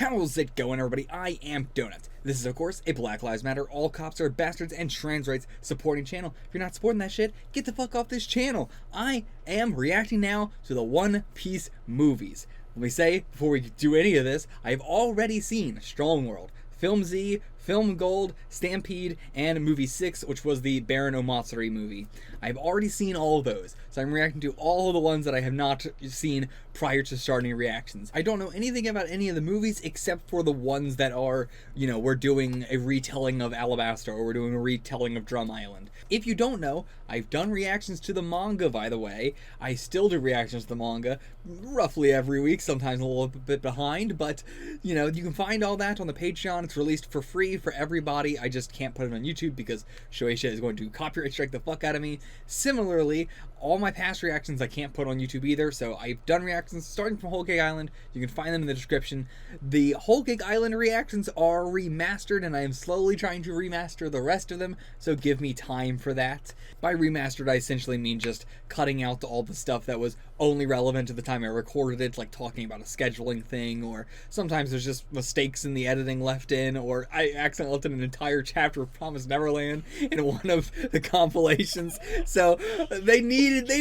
How's it going, everybody? I am Donut. This is, of course, a Black Lives Matter, all cops are bastards, and trans rights supporting channel. If you're not supporting that shit, get the fuck off this channel. I am reacting now to the One Piece movies. Let me say, before we do any of this, I've already seen Strong World, Film Z, Film Gold, Stampede, and Movie 6, which was the Baron Omatsuri movie. I've already seen all of those, so I'm reacting to all of the ones that I have not seen prior to starting reactions. I don't know anything about any of the movies except for the ones that are, you know, we're doing a retelling of Alabasta or we're doing a retelling of Drum Island. If you don't know, I've done reactions to the manga, by the way. I still do reactions to the manga roughly every week, sometimes a little bit behind, but, you know, you can find all that on the Patreon. It's released for free for everybody. I just can't put it on YouTube because Shueisha is going to copyright strike the fuck out of me. Similarly, all my past reactions I can't put on YouTube either, so I've done reactions starting from Whole Cake Island. You can find them in the description. The Whole Cake Island reactions are remastered, and I am slowly trying to remaster the rest of them, so give me time for that. By remastered, I essentially mean just cutting out all the stuff that was only relevant at the time I recorded it, like talking about a scheduling thing, or sometimes there's just mistakes in the editing left in, or I accidentally left in an entire chapter of Promised Neverland in one of the compilations. So they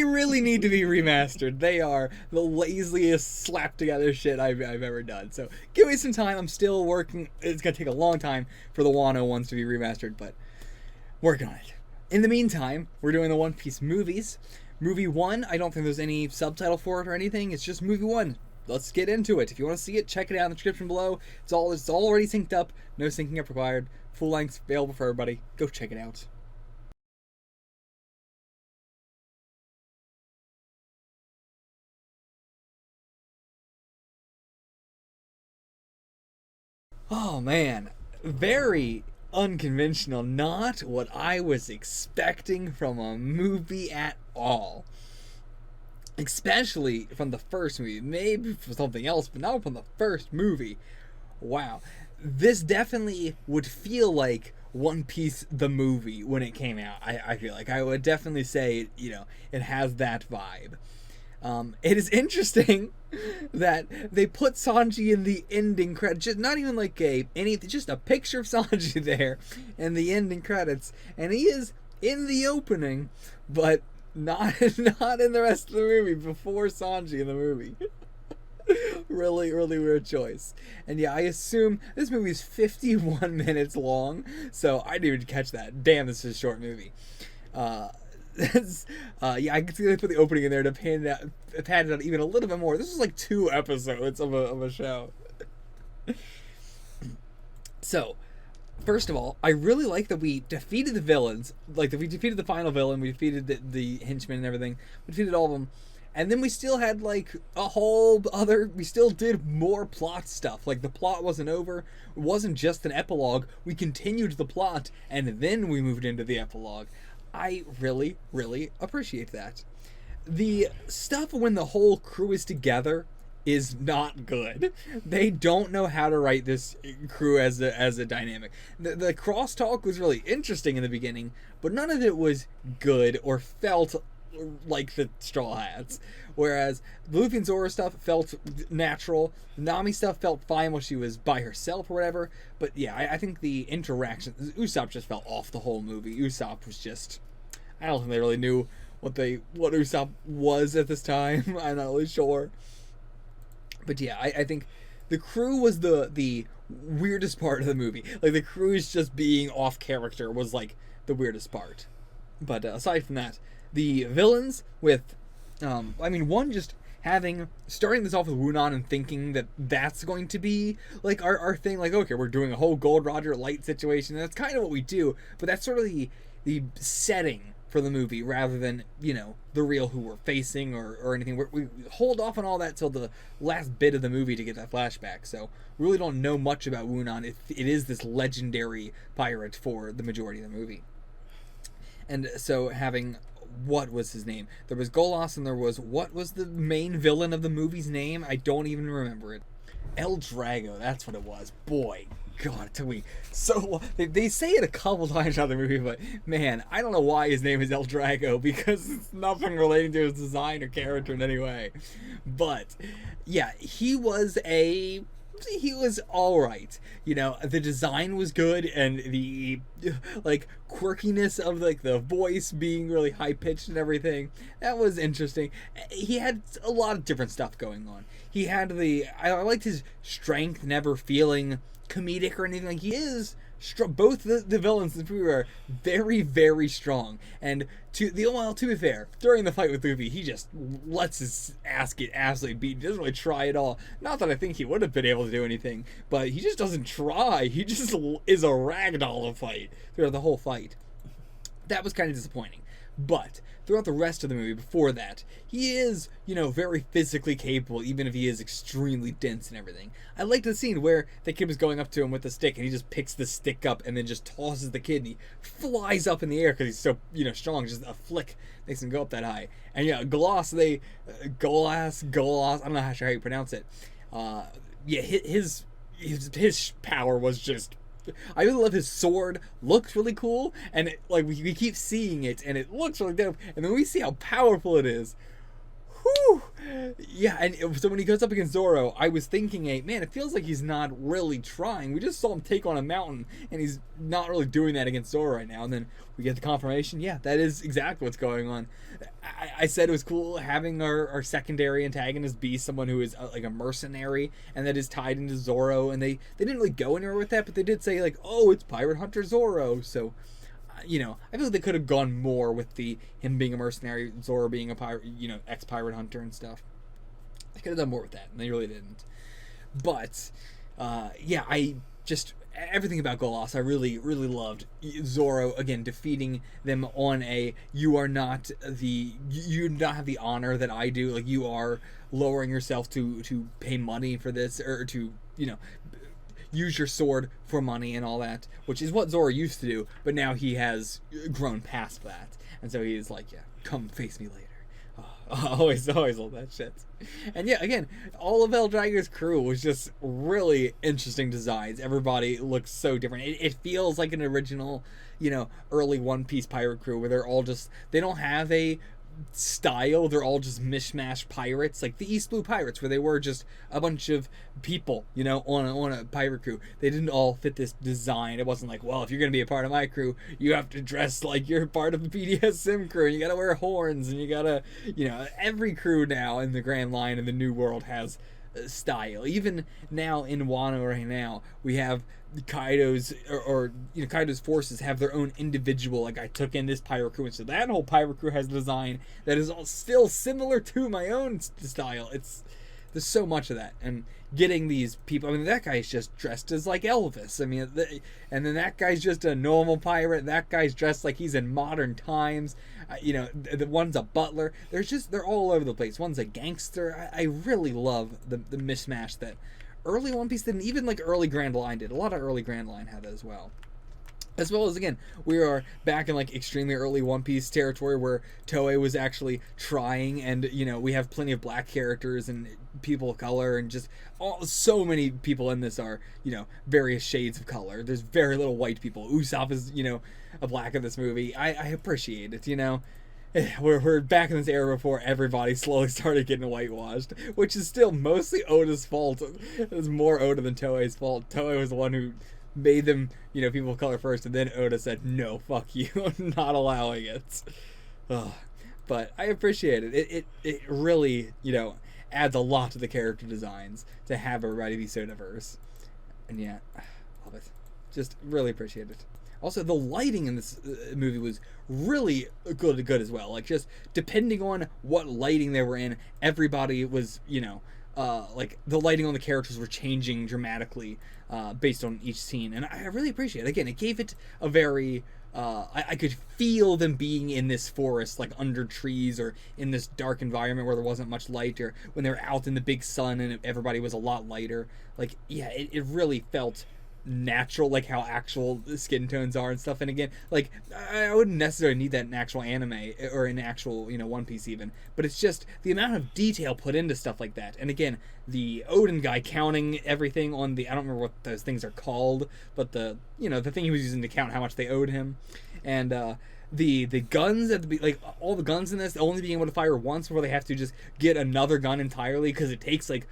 really need to be remastered. They are the laziest slapped together shit I've ever done. So give me some time. I'm still working. It's gonna take a long time for the Wano ones to be remastered, but working on it. In the meantime, we're doing the One Piece movies. Movie 1, I don't think there's any subtitle for it or anything. It's just Movie 1. Let's get into it. If you want to see it, check it out in the description below. It's all already synced up. No syncing up required. Full length, available for everybody. Go check it out. Oh man, very unconventional. Not what I was expecting from a movie at all. Especially from the first movie. Maybe from something else, but not from the first movie. Wow. This definitely would feel like One Piece the movie when it came out. I feel like I would definitely say, you know, it has that vibe. It is interesting that they put Sanji in the ending credits, just not even like just a picture of Sanji there in the ending credits, and he is in the opening, but not in the rest of the movie before Sanji in the movie. Really weird choice. And yeah, I assume this movie is 51 minutes long, so I didn't even catch that. Damn, this is a short movie. Yeah, I could see they put the opening in there to pad it out even a little bit more. This is like 2 episodes of a show. So, first of all, I really like that we defeated the villains. Like, that we defeated the final villain, we defeated the henchmen and everything. We defeated all of them. And then we still had, like, we still did more plot stuff. Like, the plot wasn't over. It wasn't just an epilogue. We continued the plot, and then we moved into the epilogue. I really appreciate that. The stuff when the whole crew is together is not good. They don't know how to write this crew as a dynamic. The crosstalk was really interesting in the beginning, but none of it was good or felt like the Straw Hats. Whereas Luffy and Zoro stuff felt natural. Nami stuff felt fine when she was by herself or whatever. But yeah, I think the interaction, Usopp just fell off the whole movie. Usopp was just, I don't think they really knew what Usopp was at this time. I'm not really sure. But yeah, I think the crew was the weirdest part of the movie. Like, the crew's just being off character was like the weirdest part. But aside from that, the villains with, one, just starting this off with Wunan and thinking that that's going to be like our thing, like, okay, we're doing a whole Gold Roger Light situation, and that's kind of what we do, but that's sort of the setting for the movie rather than, you know, the real who we're facing or anything. We hold off on all that till the last bit of the movie to get that flashback, so we really don't know much about Wunan. It is this legendary pirate for the majority of the movie. And so having, what was his name? There was Golos, and there was, what was the main villain of the movie's name? I don't even remember it. El Drago, that's what it was. Boy, God, it took me so long. They say it a couple times in the movie, but man, I don't know why his name is El Drago, because it's nothing relating to his design or character in any way. But yeah, he was a he was all right. You know, the design was good, and the like quirkiness of like the voice being really high pitched and everything, that was interesting. He had a lot of different stuff going on. He had I liked his strength never feeling comedic or anything. Like, he is both the villains in the movie are very, very strong. And to be fair, during the fight with Luffy, he just lets his ass get absolutely beaten. He doesn't really try at all. Not that I think he would have been able to do anything, but he just doesn't try. He just is a ragdoll to fight throughout the whole fight. That was kind of disappointing. But throughout the rest of the movie before that, he is, very physically capable, even if he is extremely dense and everything. I liked the scene where the kid was going up to him with the stick, and he just picks the stick up and then just tosses the kid, and he flies up in the air because he's so, strong. Just a flick makes him go up that high. And Golas, I'm not sure how you pronounce it. His power was just... I really love his sword. Looks really cool, and we keep seeing it, and it looks really dope. And then we see how powerful it is. Whew. Yeah, and so when he goes up against Zoro, I was thinking, man, it feels like he's not really trying. We just saw him take on a mountain, and he's not really doing that against Zoro right now. And then we get the confirmation, yeah, that is exactly what's going on. I said it was cool having our secondary antagonist be someone who is like a mercenary, and that is tied into Zoro. And they didn't really go anywhere with that, but they did say, like, oh, it's Pirate Hunter Zoro. So, I feel like they could have gone more with him being a mercenary, Zoro being a pirate, ex-pirate hunter and stuff. They could have done more with that, and they really didn't. But, everything about Golas, I really, really loved. Zoro, again, defeating them on you do not have the honor that I do. Like, you are lowering yourself to pay money for this, or to, use your sword for money and all that, which is what Zoro used to do, but now he has grown past that. And so he's like, yeah, come face me later. Always love that shit. And yeah, again, all of El Drago's crew was just really interesting designs. Everybody looks so different. It feels like an original, early One Piece pirate crew where they're all just, they don't have a style, they're all just mishmash pirates, like the East Blue Pirates, where they were just a bunch of people, on a pirate crew. They didn't all fit this design. It wasn't like, well, if you're gonna be a part of my crew, you have to dress like you're part of the BDSM crew, and you gotta wear horns, and you gotta, every crew now in the Grand Line in the New World has style. Even now in Wano right now, we have Kaido's Kaido's forces have their own individual, like, I took in this pirate crew, and so that whole pirate crew has a design that is all still similar to my own style. There's so much of that, and getting these people, that guy's just dressed as like Elvis, and then that guy's just a normal pirate, that guy's dressed like he's in modern times, the one's a butler, they're all over the place, one's a gangster. I really love the mismatch that early One Piece didn't, even like early Grand Line did. A lot of early Grand Line had that as well. As well as, again, we are back in like extremely early One Piece territory where Toei was actually trying, and we have plenty of black characters and people of color, and just so many people in this are various shades of color. There's very little white people. Usopp is a black in this movie. I appreciate it. We're back in this era before everybody slowly started getting whitewashed, which is still mostly Oda's fault. It's more Oda than Toei's fault. Toei was the one who made them, people of color first, and then Oda said, no, fuck you, I'm not allowing it. But I appreciate it. It really, adds a lot to the character designs to have everybody be so diverse. And yeah, love it. Just really appreciate it. Also, the lighting in this movie was really good as well. Like, just depending on what lighting they were in, everybody was, like, the lighting on the characters were changing dramatically based on each scene. And I really appreciate it. Again, it gave it a very... I could feel them being in this forest, like under trees, or in this dark environment where there wasn't much light, or when they were out in the big sun and everybody was a lot lighter. Like, yeah, it really felt natural, like how actual skin tones are and stuff. And again, like, I wouldn't necessarily need that in actual anime or in actual One Piece even, but it's just the amount of detail put into stuff like that. And again, the Oden guy counting everything on the, I don't remember what those things are called, but the the thing he was using to count how much they owed him. And the guns at the, like, all the guns in this only being able to fire once before they have to just get another gun entirely, because it takes like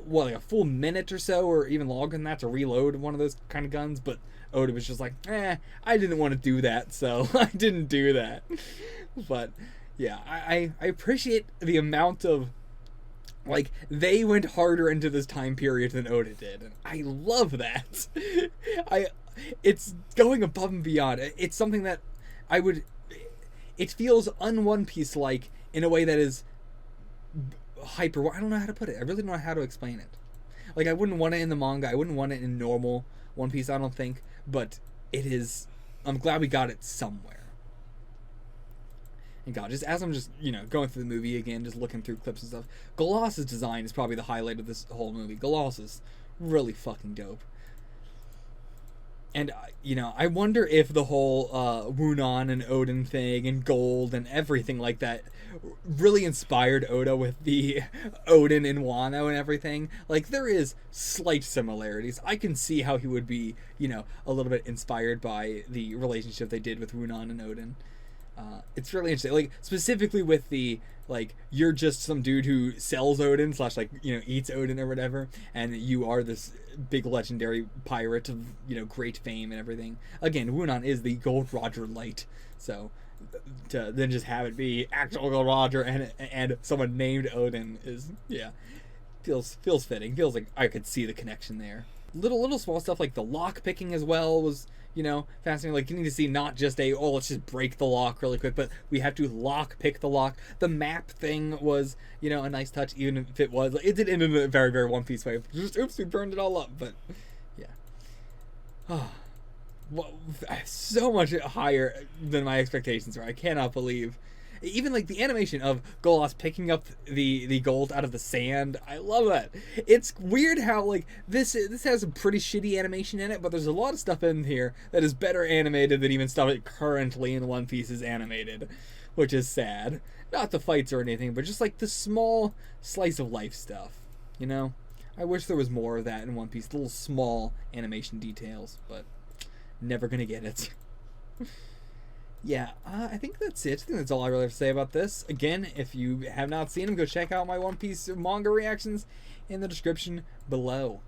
what, like a full minute or so, or even longer than that, to reload one of those kind of guns. But Oda was just like, I didn't want to do that, so I didn't do that. But yeah, I appreciate the amount of, like, they went harder into this time period than Oda did, and I love that. It's going above and beyond. It's something that I would. It feels un-One Piece like in a way that is hyper. I don't know how to put it. I really don't know how to explain it. Like, I wouldn't want it in the manga. I wouldn't want it in normal One Piece, I don't think. But it is. I'm glad we got it somewhere. And God, just as I'm just, going through the movie again, just looking through clips and stuff, Galos's design is probably the highlight of this whole movie. Galos is really fucking dope. And, I wonder if the whole Wunan and Oden thing and gold and everything like that really inspired Oda with the Oden and Wano and everything. Like, there is slight similarities. I can see how he would be, a little bit inspired by the relationship they did with Wunan and Oden. It's really interesting, like, specifically with the, like, you're just some dude who sells Oden / eats Oden or whatever, and you are this big legendary pirate of, great fame and everything. Again, Wunan is the Gold Roger light, so to then just have it be actual Gold Roger and someone named Oden is, feels fitting. Feels like I could see the connection there. Little small stuff like the lock picking as well was, fascinating. Like, getting to see not just let's just break the lock really quick, but we have to lock pick the lock. The map thing was, a nice touch, even if it was, it did end in a very, very One Piece way. Just, oops, we burned it all up, but yeah. Well, so much higher than my expectations were. I cannot believe. Even, like, the animation of Golos picking up the gold out of the sand, I love that. It's weird how, like, this has a pretty shitty animation in it, but there's a lot of stuff in here that is better animated than even stuff that currently in One Piece is animated, which is sad. Not the fights or anything, but just, like, the small slice of life stuff, I wish there was more of that in One Piece, little small animation details, but never gonna get it. Yeah, I think that's it. I think that's all I really have to say about this. Again, if you have not seen them, go check out my One Piece manga reactions in the description below.